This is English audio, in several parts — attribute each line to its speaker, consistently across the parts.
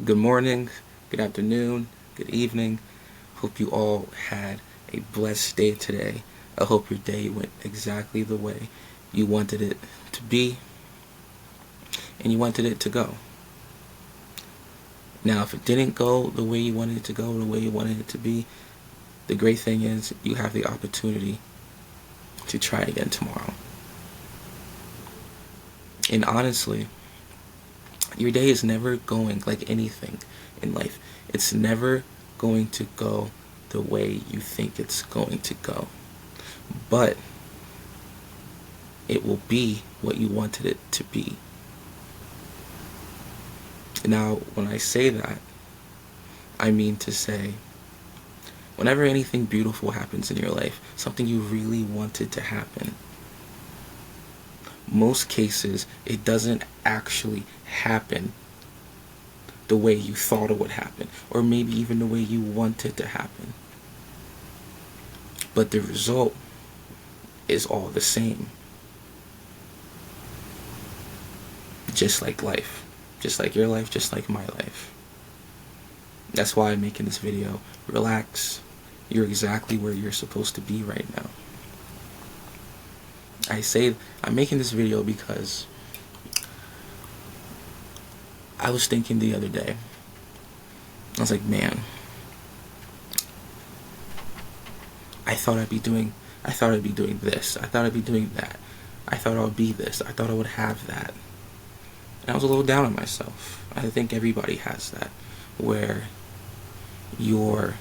Speaker 1: Good morning, good afternoon, good evening. Hope you all had a blessed day today. I hope your day went exactly the way you wanted it to be and you wanted it to go. Now, if it didn't go the way you wanted it to go, the way you wanted it to be, the great thing is you have the opportunity to try again tomorrow. And honestly, your day is never going like anything in life. It's never going to go the way you think it's going to go. But it will be what you wanted it to be. Now, when I say that, I mean to say, whenever anything beautiful happens in your life, something you really wanted to happen, most cases it doesn't actually happen the way you thought it would happen, or maybe even the way you want it to happen. But the result is all the same. Just like life. Just like your life, just like my life. That's why I'm making this video. Relax. You're exactly where you're supposed to be right now. I say I'm making this video because I was thinking the other day. I was like, man, I thought I'd be doing this. I thought I'd be doing that. I thought I would be this. I thought I would have that. And I was a little down on myself. I think everybody has that, where your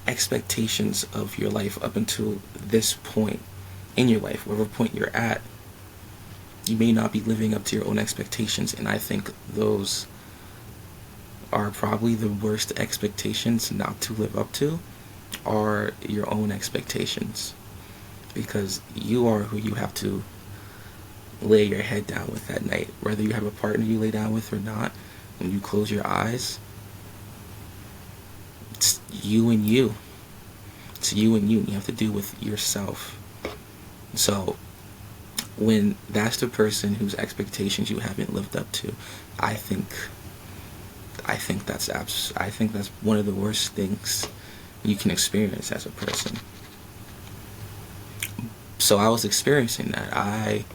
Speaker 1: expectations of your life up until this point in your life, whatever point you're at, you may not be living up to your own expectations. And I think those are probably the worst expectations not to live up to, are your own expectations. Because you are who you have to lay your head down with that night. Whether you have a partner you lay down with or not, when you close your eyes, it's you and you. It's you and you. You have to do with yourself. So when that's the person whose expectations you haven't lived up to, I think that's one of the worst things you can experience as a person. So I was experiencing that. I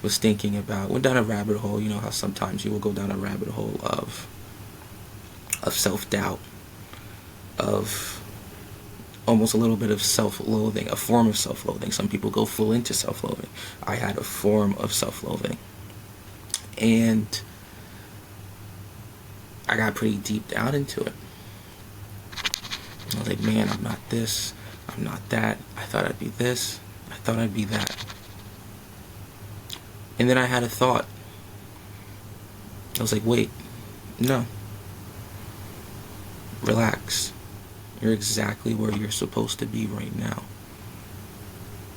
Speaker 1: was thinking about, went down a rabbit hole. You know how sometimes you will go down a rabbit hole of self-doubt, of almost a little bit of self-loathing, a form of self-loathing. Some people go full into self-loathing. I had a form of self-loathing. And I got pretty deep down into it. I was like, man, I'm not this, I'm not that. I thought I'd be this, I thought I'd be that. And then I had a thought. I was like, wait, no. Relax. You're exactly where you're supposed to be right now.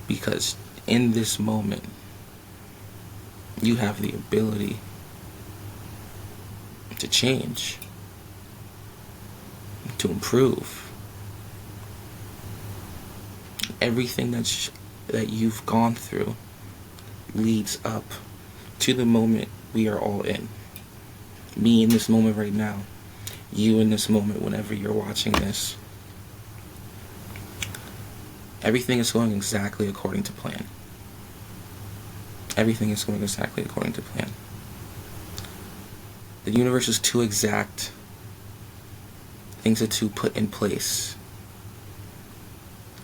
Speaker 1: Because in this moment, you have the ability to change, to improve. Everything that you've gone through leads up to the moment we are all in. Me in this moment right now. You in this moment whenever you're watching this. Everything is going exactly according to plan. Everything is going exactly according to plan. The universe is too exact. Things are too put in place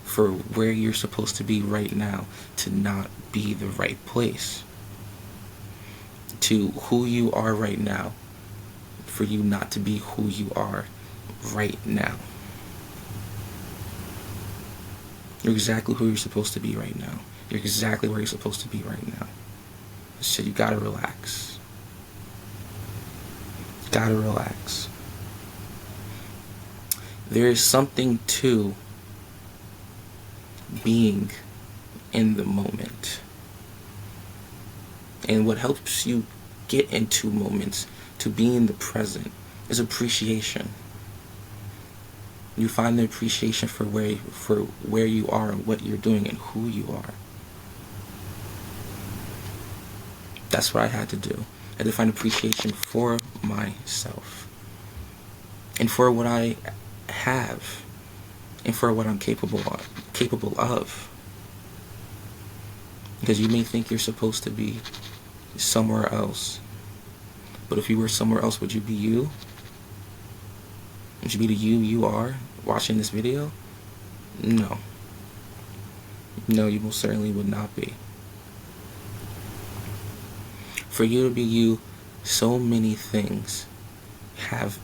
Speaker 1: for where you're supposed to be right now to not be the right place. To who you are right now, for you not to be who you are right now. You're exactly who you're supposed to be right now. You're exactly where you're supposed to be right now. So you gotta relax. Gotta relax. There is something to being in the moment. And what helps you get into moments, to be in the present, is appreciation. You find the appreciation for where you are and what you're doing and who you are. That's what I had to do. I had to find appreciation for myself and for what I have and for what I'm capable of. Because you may think you're supposed to be somewhere else, but if you were somewhere else, would you be you? Would you be the you are watching this video? No. No, you most certainly would not be. For you to be you, so many things have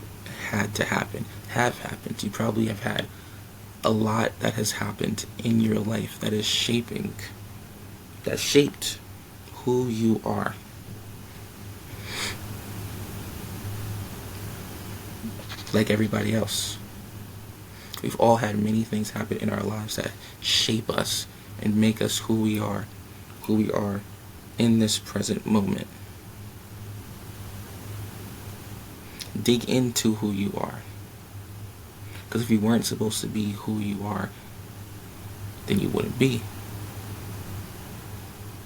Speaker 1: had to happen, have happened. You probably have had a lot that has happened in your life that is that shaped who you are. Like everybody else, we've all had many things happen in our lives that shape us and make us who we are in this present moment. Dig into who you are. Because if you weren't supposed to be who you are, then you wouldn't be.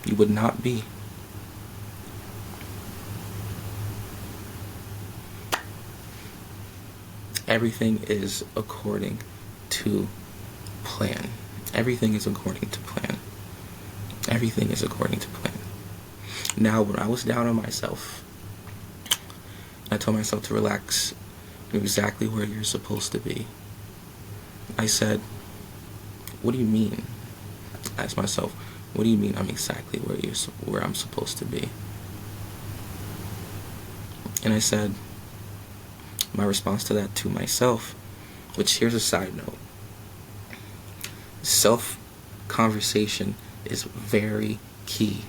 Speaker 1: You would not be. Everything is according to plan. Everything is according to plan. Everything is according to plan. Now, when I was down on myself, I told myself to relax. You're exactly where you're supposed to be. I said, what do you mean? I asked myself, what do you mean I'm exactly where I'm supposed to be? And I said, my response to that to myself, which here's a side note. Self-conversation is very key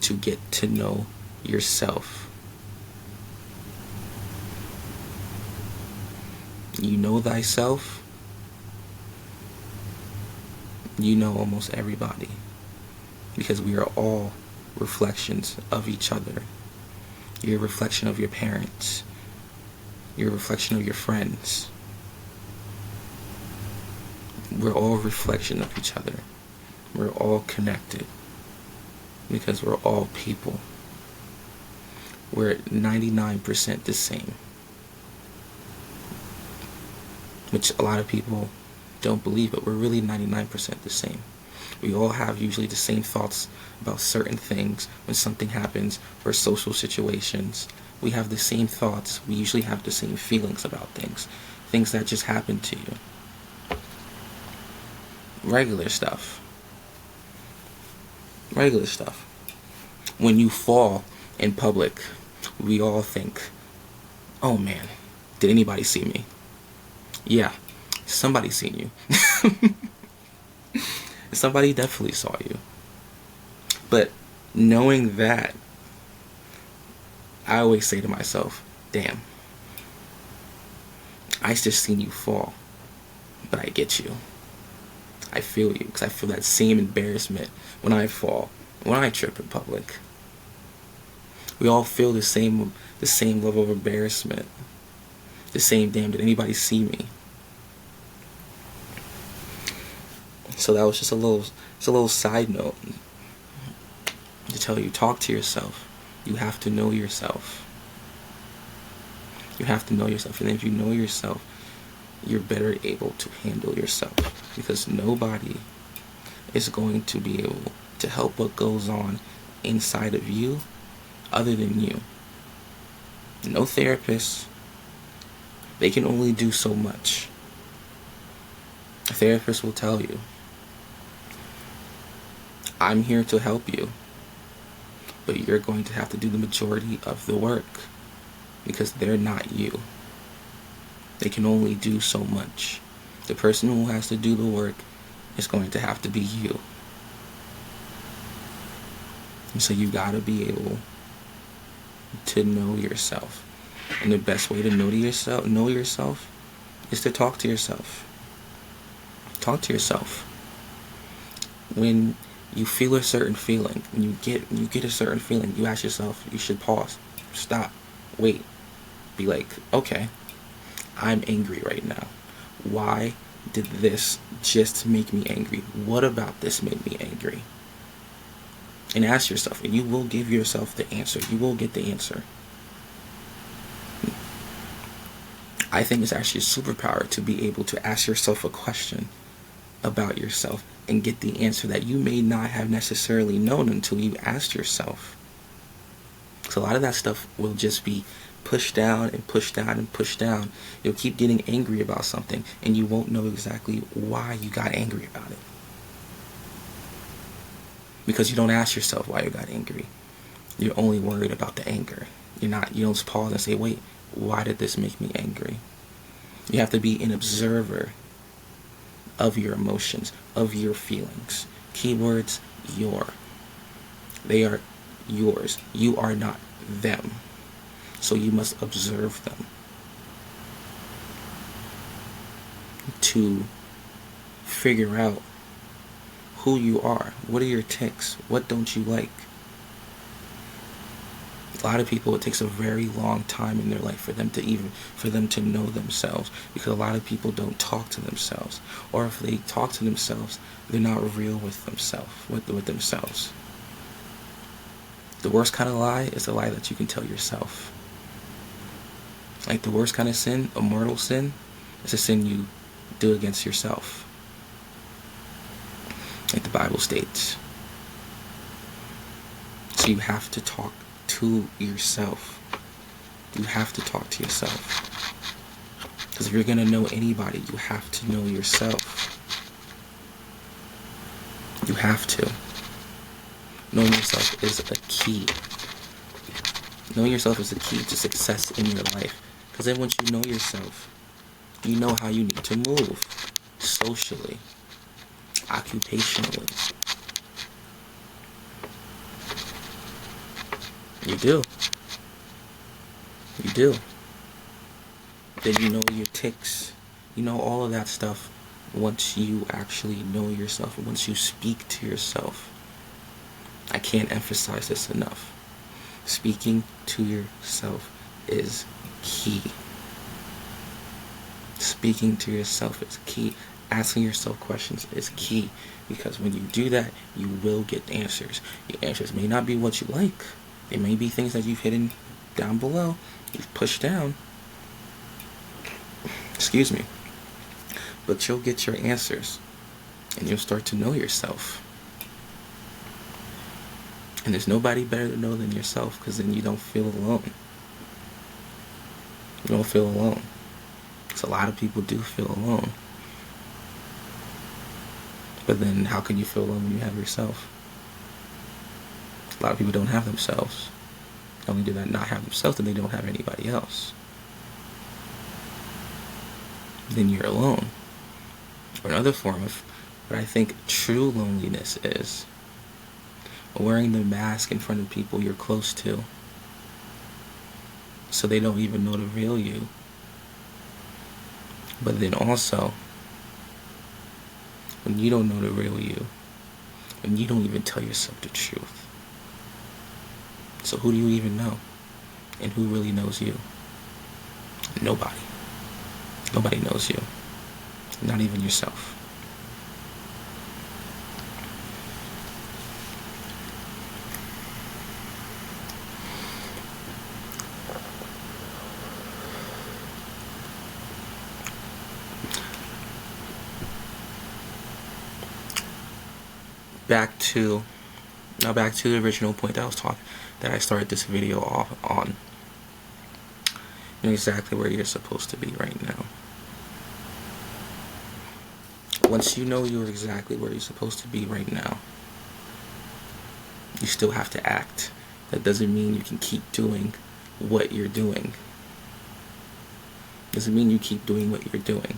Speaker 1: to get to know yourself. You know thyself, you know almost everybody, because we are all reflections of each other. You're a reflection of your parents. You're a reflection of your friends. We're all a reflection of each other. We're all connected because we're all people. We're 99% the same, which a lot of people don't believe, but we're really 99% the same. We all have usually the same thoughts about certain things when something happens or social situations. We have the same thoughts. We usually have the same feelings about things. Things that just happen to you. Regular stuff. Regular stuff. When you fall in public, we all think, oh man, did anybody see me? Yeah, somebody seen you. Somebody definitely saw you. But knowing that, I always say to myself, damn, I just seen you fall, but I get you. I feel you, because I feel that same embarrassment when I fall, when I trip in public. We all feel the same level of embarrassment. The same, damn, did anybody see me? So that was just a little side note to tell you, talk to yourself. You have to know yourself. You have to know yourself. And if you know yourself, you're better able to handle yourself. Because nobody is going to be able to help what goes on inside of you other than you. No therapist. They can only do so much. A therapist will tell you, I'm here to help you, but you're going to have to do the majority of the work because they're not you. They can only do so much. The person who has to do the work is going to have to be you. And so you gotta be able to know yourself. And the best way to know yourself is to talk to yourself. Talk to yourself. When you feel a certain feeling, when you get a certain feeling, you ask yourself, you should pause, stop, wait, be like, okay, I'm angry right now. Why did this just make me angry? What about this made me angry? And ask yourself, and you will give yourself the answer. You will get the answer. I think it's actually a superpower to be able to ask yourself a question about yourself and get the answer that you may not have necessarily known until you asked yourself. So a lot of that stuff will just be pushed down and pushed down and pushed down. You'll keep getting angry about something and you won't know exactly why you got angry about it. Because you don't ask yourself why you got angry. You're only worried about the anger. You don't pause and say, wait, why did this make me angry? You have to be an observer of your emotions, of your feelings. Keywords, your. They are yours. You are not them. So you must observe them to figure out who you are. What are your tics? What don't you like? A lot of people, it takes a very long time in their life for them to know themselves, because a lot of people don't talk to themselves, or if they talk to themselves, they're not real with themselves. The worst kind of lie is a lie that you can tell yourself. Like the worst kind of sin, a mortal sin, is a sin you do against yourself. Like the Bible states. So you have to talk to yourself. You have to talk to yourself. Because if you're going to know anybody, you have to know yourself. You have to. Knowing yourself is a key. Knowing yourself is a key to success in your life. Because then once you know yourself, you know how you need to move. Socially. Occupationally. You do. You do. Then you know your tics. You know all of that stuff once you actually know yourself. Once you speak to yourself. I can't emphasize this enough. Speaking to yourself is key. Speaking to yourself is key. Asking yourself questions is key. Because when you do that, you will get answers. Your answers may not be what you like. There may be things that you've hidden down below, you've pushed down. Excuse me. But you'll get your answers. And you'll start to know yourself. And there's nobody better to know than yourself, because then you don't feel alone. You don't feel alone. Because a lot of people do feel alone. But then how can you feel alone when you have yourself? A lot of people don't have themselves. Not only do they not have themselves, then they don't have anybody else. Then you're alone. Or another form of what I think true loneliness is. Wearing the mask in front of people you're close to. So they don't even know the real you. But then also, when you don't know the real you, when you don't even tell yourself the truth. So who do you even know? And who really knows you? Nobody. Nobody knows you. Not even yourself. Back to the original point that I started this video off on. You know exactly where you're supposed to be right now. Once you know you're exactly where you're supposed to be right now, you still have to act. That doesn't mean you can keep doing what you're doing. Doesn't mean you keep doing what you're doing.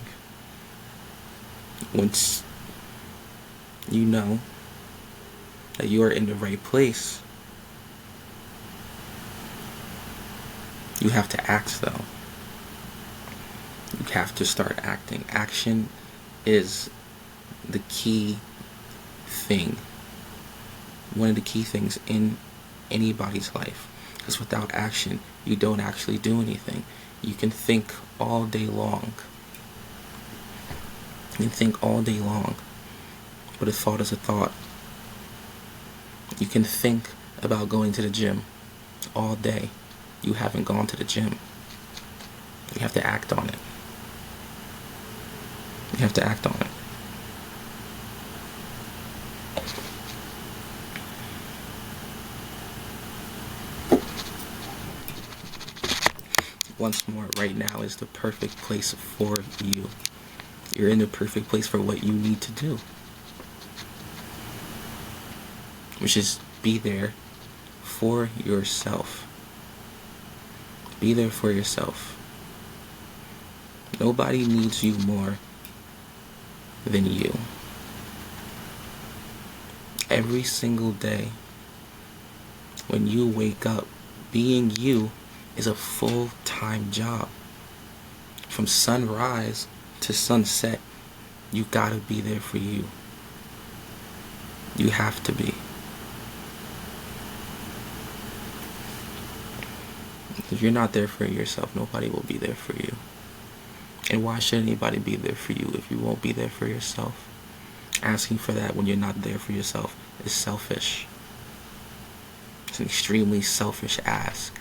Speaker 1: Once you know that you are in the right place, you have to act though. You have to start acting. Action is the key thing. One of the key things in anybody's life. Because without action, you don't actually do anything. You can think all day long. You can think all day long. But a thought is a thought. You can think about going to the gym all day. You haven't gone to the gym. You have to act on it. You have to act on it. Once more, right now is the perfect place for you. You're in the perfect place for what you need to do, which is be there for yourself. Be there for yourself. Nobody needs you more than you. Every single day, when you wake up, being you is a full-time job. From sunrise to sunset, you gotta be there for you. You have to be. If you're not there for yourself, nobody will be there for you. And why should anybody be there for you if you won't be there for yourself? Asking for that when you're not there for yourself is selfish. It's an extremely selfish ask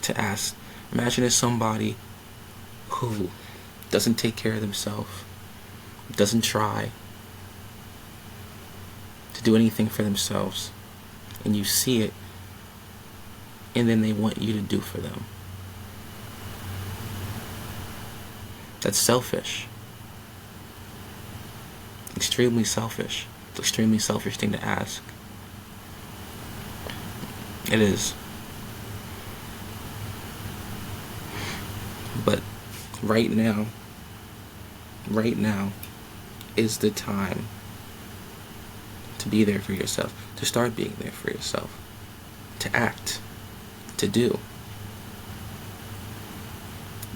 Speaker 1: to ask. Imagine if somebody who doesn't take care of themselves, doesn't try to do anything for themselves, and you see it, and then they want you to do for them. That's selfish. Extremely selfish. It's an extremely selfish thing to ask. It is. But right now is the time to be there for yourself, to start being there for yourself, to act, to do.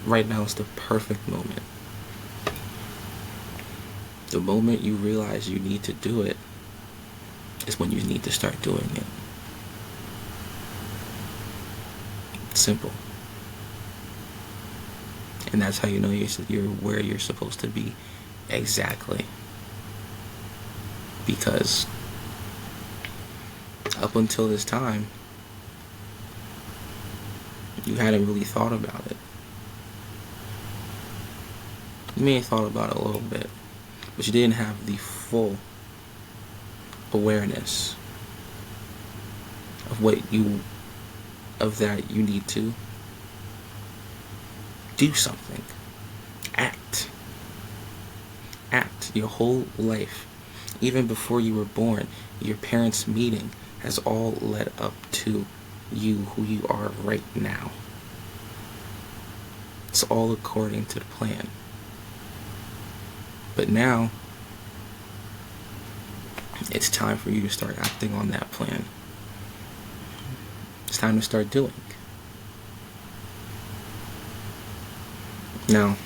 Speaker 1: Right now is the perfect moment. The moment you realize you need to do it is when you need to start doing it. It's simple. And that's how you know you're where you're supposed to be exactly. Because up until this time, you hadn't really thought about it. You may have thought about it a little bit, but you didn't have the full awareness of that you need to do something. Act. Your whole life, even before you were born, your parents' meeting has all led up to you, who you are right now. It's all according to the plan. But now, it's time for you to start acting on that plan. It's time to start doing. Now,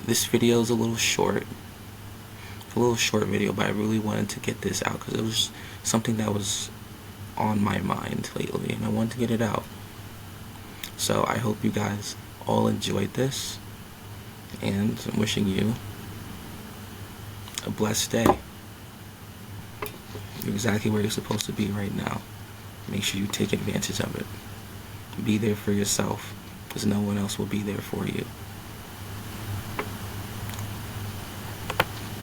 Speaker 1: this video is a little short video, but I really wanted to get this out because it was something that was on my mind lately, and I wanted to get it out. So I hope you guys all enjoyed this, and I'm wishing you a blessed day. You're exactly where you're supposed to be right now. Make sure you take advantage of it. Be there for yourself, because no one else will be there for you.